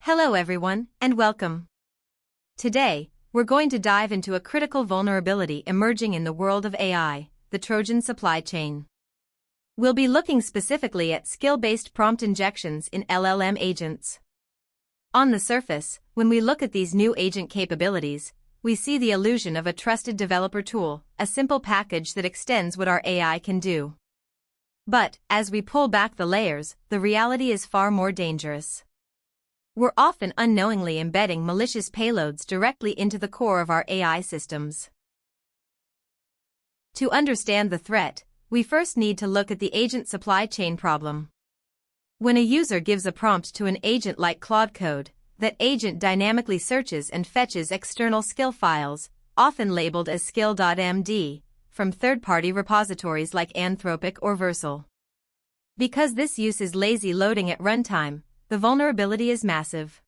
Hello everyone, and welcome. Today, we're going to dive into a critical vulnerability emerging in the world of AI, the Trojan supply chain. We'll be looking specifically at skill-based prompt injections in LLM agents. On the surface, when we look at these new agent capabilities, we see the illusion of a trusted developer tool, a simple package that extends what our AI can do. But, as we pull back the layers, the reality is far more dangerous. We're often unknowingly embedding malicious payloads directly into the core of our AI systems. To understand the threat, we first need to look at the agent supply chain problem. When a user gives a prompt to an agent like Claude Code, that agent dynamically searches and fetches external skill files, often labeled as skill.md, from third-party repositories like Anthropic or Versal. Because this uses lazy loading at runtime, the vulnerability is massive.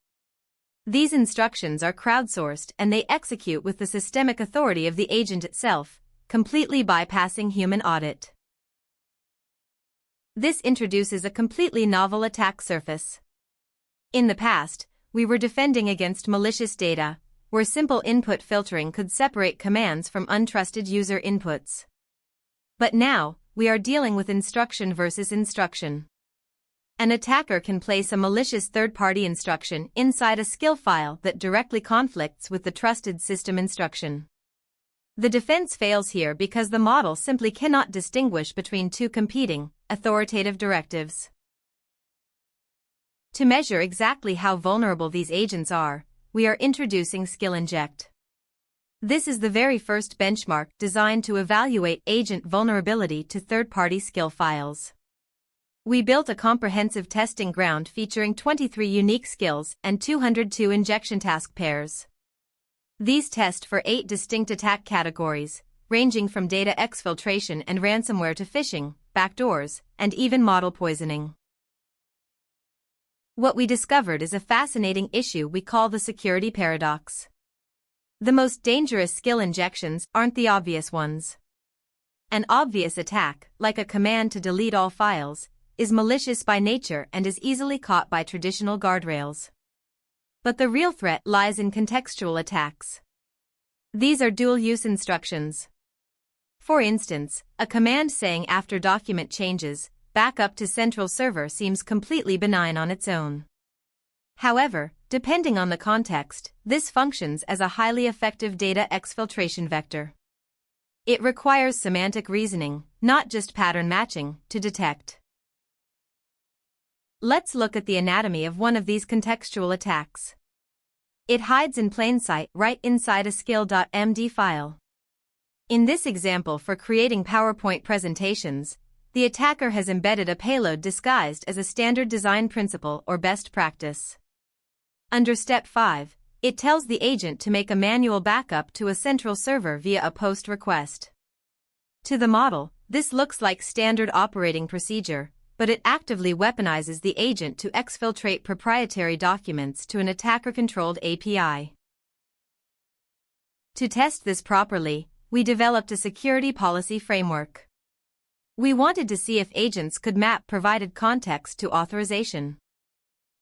These instructions are crowdsourced and they execute with the systemic authority of the agent itself, completely bypassing human audit. This introduces a completely novel attack surface. In the past, we were defending against malicious data, where simple input filtering could separate commands from untrusted user inputs. But now, we are dealing with instruction versus instruction. An attacker can place a malicious third-party instruction inside a skill file that directly conflicts with the trusted system instruction. The defense fails here because the model simply cannot distinguish between two competing, authoritative directives. To measure exactly how vulnerable these agents are, we are introducing SKILL-INJECT. This is the very first benchmark designed to evaluate agent vulnerability to third-party skill files. We built a comprehensive testing ground featuring 23 unique skills and 202 injection task pairs. These test for 8 distinct attack categories, ranging from data exfiltration and ransomware to phishing, backdoors, and even model poisoning. What we discovered is a fascinating issue we call the security paradox. The most dangerous skill injections aren't the obvious ones. An obvious attack, like a command to delete all files, is malicious by nature and is easily caught by traditional guardrails. But the real threat lies in contextual attacks. These are dual-use instructions. For instance, a command saying after document changes, back up to central server seems completely benign on its own. However, depending on the context, this functions as a highly effective data exfiltration vector. It requires semantic reasoning, not just pattern matching, to detect. Let's look at the anatomy of one of these contextual attacks. It hides in plain sight right inside a skill.md file. In this example for creating PowerPoint presentations, the attacker has embedded a payload disguised as a standard design principle or best practice. Under Step 5, it tells the agent to make a manual backup to a central server via a POST request. To the model, this looks like standard operating procedure, but it actively weaponizes the agent to exfiltrate proprietary documents to an attacker-controlled API. To test this properly, we developed a security policy framework. We wanted to see if agents could map provided context to authorization.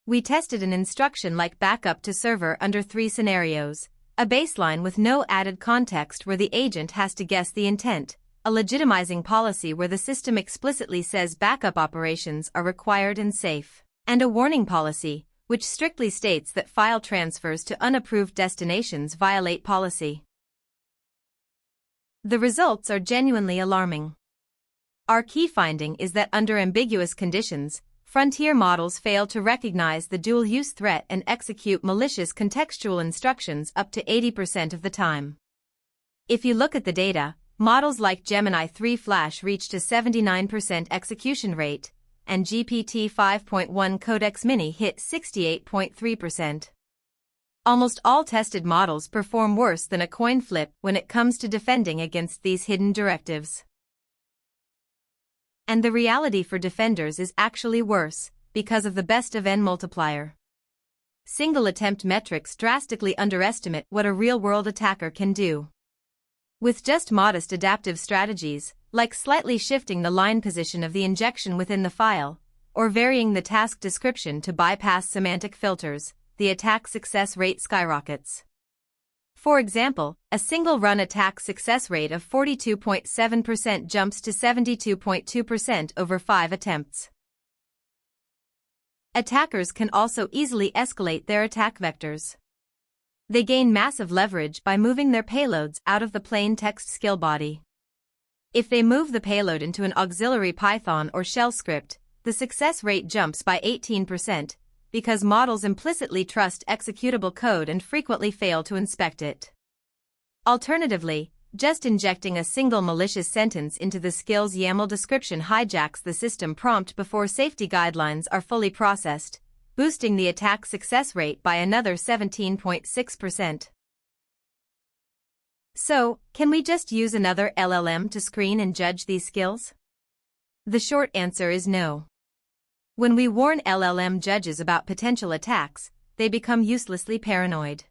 We tested an instruction like backup to server under 3 scenarios: a baseline with no added context where the agent has to guess the intent, a legitimizing policy where the system explicitly says backup operations are required and safe, and a warning policy, which strictly states that file transfers to unapproved destinations violate policy. The results are genuinely alarming. Our key finding is that under ambiguous conditions, frontier models fail to recognize the dual-use threat and execute malicious contextual instructions up to 80% of the time. If you look at the data, models like Gemini 3 Flash reached a 79% execution rate, and GPT 5.1 Codex Mini hit 68.3%. Almost all tested models perform worse than a coin flip when it comes to defending against these hidden directives. And the reality for defenders is actually worse, because of the best of n multiplier. Single attempt metrics drastically underestimate what a real-world attacker can do. With just modest adaptive strategies, like slightly shifting the line position of the injection within the file, or varying the task description to bypass semantic filters, the attack success rate skyrockets. For example, a single-run attack success rate of 42.7% jumps to 72.2% over 5 attempts. Attackers can also easily escalate their attack vectors. They gain massive leverage by moving their payloads out of the plain text skill body. If they move the payload into an auxiliary Python or shell script, the success rate jumps by 18%, because models implicitly trust executable code and frequently fail to inspect it. Alternatively, just injecting a single malicious sentence into the skill's YAML description hijacks the system prompt before safety guidelines are fully processed, boosting the attack success rate by another 17.6%. So, can we just use another LLM to screen and judge these skills? The short answer is no. When we warn LLM judges about potential attacks, they become uselessly paranoid.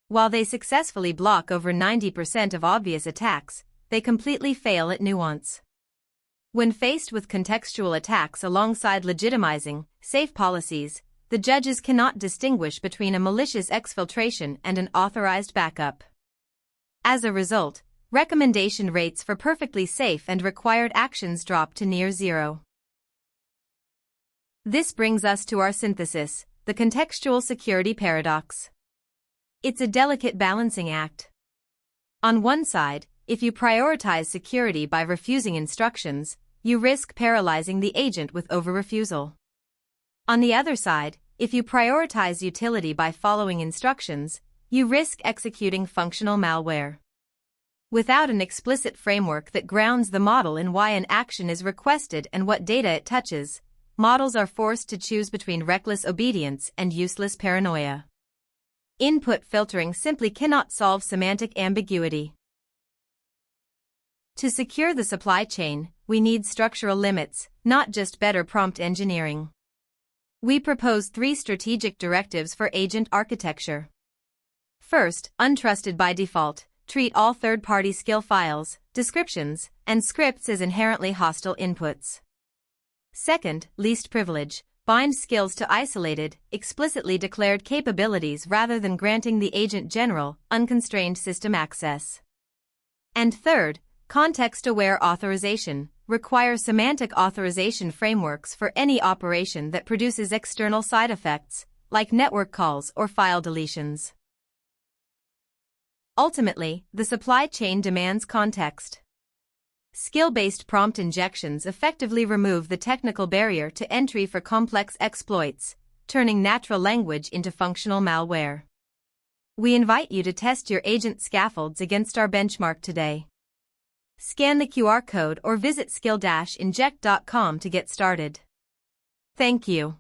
While they successfully block over 90% of obvious attacks, they completely fail at nuance. When faced with contextual attacks alongside legitimizing, safe policies, the judges cannot distinguish between a malicious exfiltration and an authorized backup. As a result, recommendation rates for perfectly safe and required actions drop to near zero. This brings us to our synthesis, the contextual security paradox. It's a delicate balancing act. On one side, if you prioritize security by refusing instructions, you risk paralyzing the agent with over-refusal. On the other side, if you prioritize utility by following instructions, you risk executing functional malware. Without an explicit framework that grounds the model in why an action is requested and what data it touches, models are forced to choose between reckless obedience and useless paranoia. Input filtering simply cannot solve semantic ambiguity. To secure the supply chain, we need structural limits, not just better prompt engineering. We propose 3 strategic directives for agent architecture. First, untrusted by default, treat all third-party skill files, descriptions, and scripts as inherently hostile inputs. Second, least privilege, bind skills to isolated, explicitly declared capabilities rather than granting the agent general, unconstrained system access. And third, context-aware authorization, require semantic authorization frameworks for any operation that produces external side effects, like network calls or file deletions. Ultimately, the supply chain demands context. Skill-based prompt injections effectively remove the technical barrier to entry for complex exploits, turning natural language into functional malware. We invite you to test your agent scaffolds against our benchmark today. Scan the QR code or visit skill-inject.com to get started. Thank you.